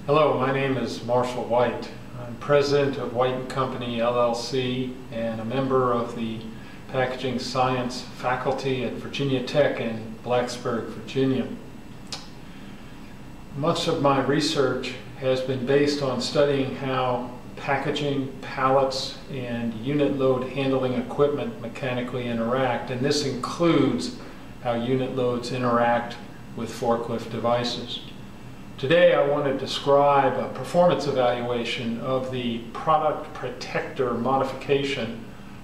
Hello, my name is Marshal White. I'm president of White & Company LLC and a member of the Packaging Science faculty at Virginia Tech in Blacksburg, Virginia. Much of my research has been based on studying how packaging, pallets, and unit load handling equipment mechanically interact, and this includes how unit loads interact with forklift devices. Today I want to describe a performance evaluation of the product protector modification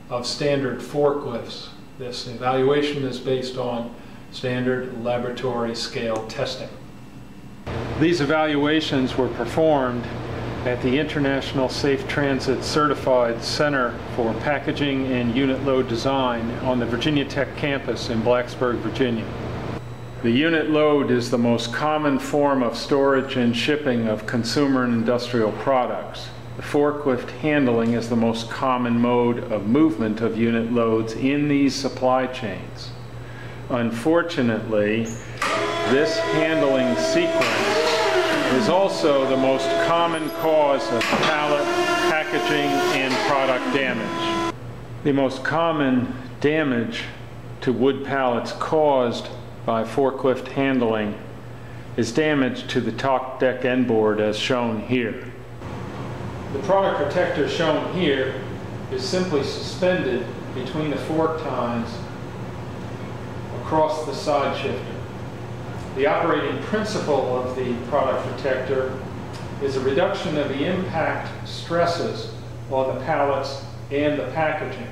of standard forklifts. This evaluation is based on standard laboratory scale testing. These evaluations were performed at the International Safe Transit Certified Center for Packaging and Unit Load Design on the Virginia Tech campus in Blacksburg, Virginia. The unit load is the most common form of storage and shipping of consumer and industrial products. The forklift handling is the most common mode of movement of unit loads in these supply chains. Unfortunately, this handling sequence is also the most common cause of pallet, packaging, and product damage. The most common damage to wood pallets caused by forklift handling is damage to the top deck end board as shown here. The product protector shown here is simply suspended between the fork tines across the side shifter. The operating principle of the product protector is a reduction of the impact stresses on the pallets and the packaging.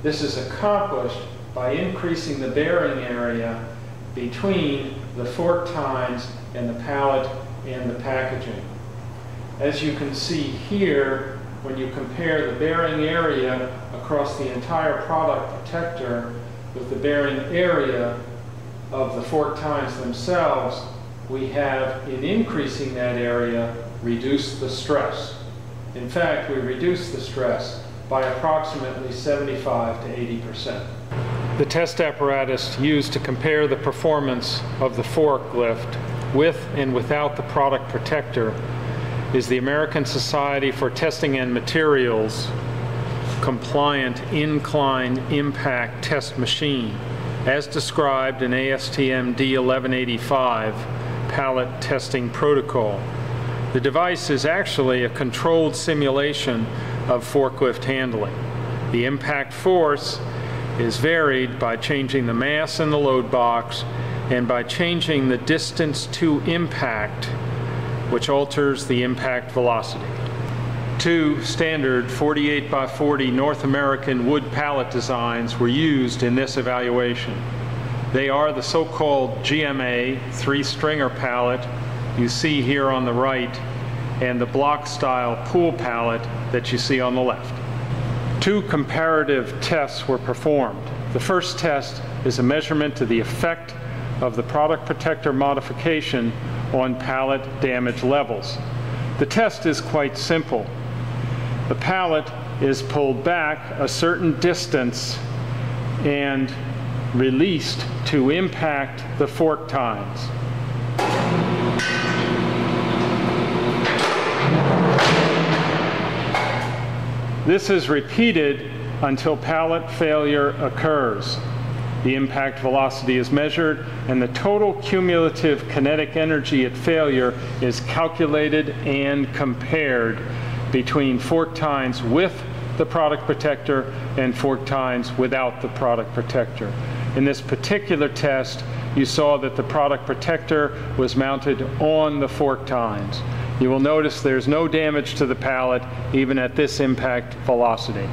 This is accomplished by increasing the bearing area between the fork tines and the pallet and the packaging. As you can see here, when you compare the bearing area across the entire product protector with the bearing area of the fork tines themselves, we have, in increasing that area, reduced the stress. In fact, we reduced the stress by approximately 75 to 80%. The test apparatus used to compare the performance of the forklift with and without the product protector is the American Society for Testing and Materials compliant incline impact test machine, as described in ASTM D1185 pallet testing protocol. The device is actually a controlled simulation of forklift handling. The impact force is varied by changing the mass in the load box and by changing the distance to impact, which alters the impact velocity. Two standard 48 by 40 North American wood pallet designs were used in this evaluation. They are the so-called GMA 3-stringer pallet you see here on the right and the block-style pool pallet that you see on the left. Two comparative tests were performed. The first test is a measurement of the effect of the product protector modification on pallet damage levels. The test is quite simple. The pallet is pulled back a certain distance and released to impact the fork tines. This is repeated until pallet failure occurs. The impact velocity is measured and the total cumulative kinetic energy at failure is calculated and compared between fork tines with the product protector and fork tines without the product protector. In this particular test, you saw that the product protector was mounted on the fork tines. You will notice there's no damage to the pallet even at this impact velocity.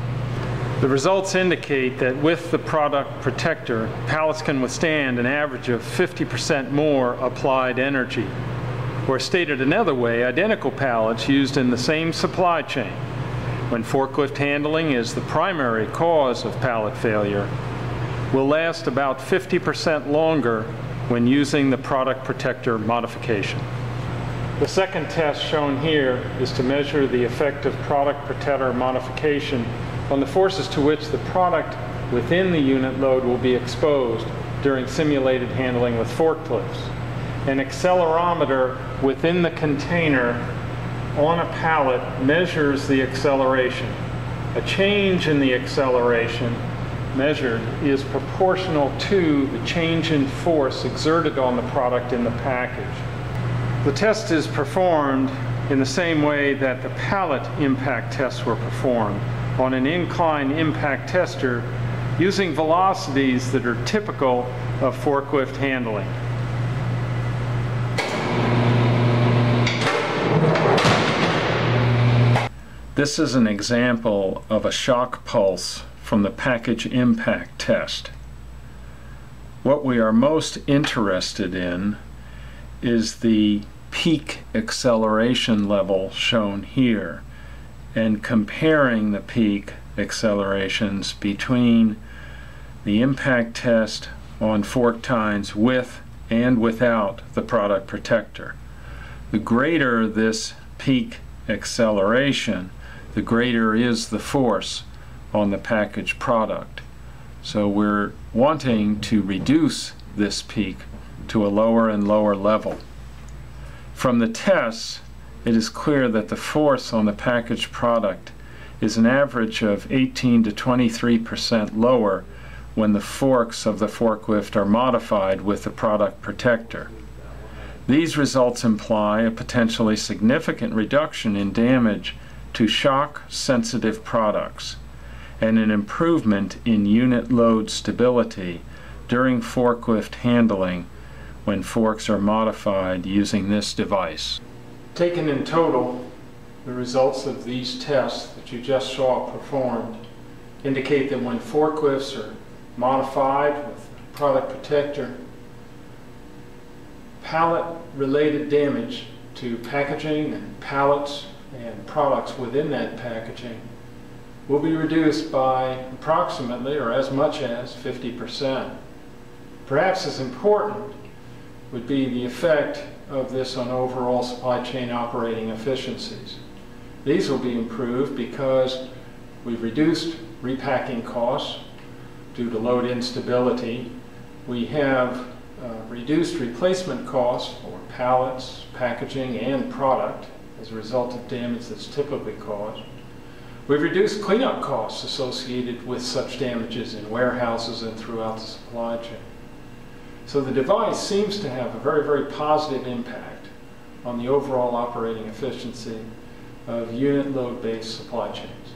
The results indicate that with the product protector, pallets can withstand an average of 50% more applied energy. Or stated another way, identical pallets used in the same supply chain, when forklift handling is the primary cause of pallet failure, will last about 50% longer when using the product protector modification. The second test shown here is to measure the effect of product protector modification on the forces to which the product within the unit load will be exposed during simulated handling with forklifts. an accelerometer within the container on a pallet measures the acceleration. A change in the acceleration measured is proportional to the change in force exerted on the product in the package. The test is performed in the same way that the pallet impact tests were performed, on an incline impact tester using velocities that are typical of forklift handling. This is an example of a shock pulse from the package impact test. What we are most interested in is the peak acceleration level shown here, and comparing the peak accelerations between the impact test on fork tines with and without the product protector. The greater this peak acceleration, the greater is the force on the packaged product. So we're wanting to reduce this peak to a lower and lower level. From the tests, it is clear that the force on the packaged product is an average of 18 to 23% lower when the forks of the forklift are modified with the product protector. These results imply a potentially significant reduction in damage to shock-sensitive products and an improvement in unit load stability during forklift handling when forks are modified using this device. Taken in total, the results of these tests that you just saw performed indicate that when forklifts are modified with product protector, pallet-related damage to packaging and pallets and products within that packaging will be reduced by approximately or as much as 50%. Perhaps as important would be the effect of this on overall supply chain operating efficiencies. These will be improved because we've reduced repacking costs due to load instability. We have reduced replacement costs for pallets, packaging, and product as a result of damage that's typically caused. We've reduced cleanup costs associated with such damages in warehouses and throughout the supply chain. So the device seems to have a very, very positive impact on the overall operating efficiency of unit load-based supply chains.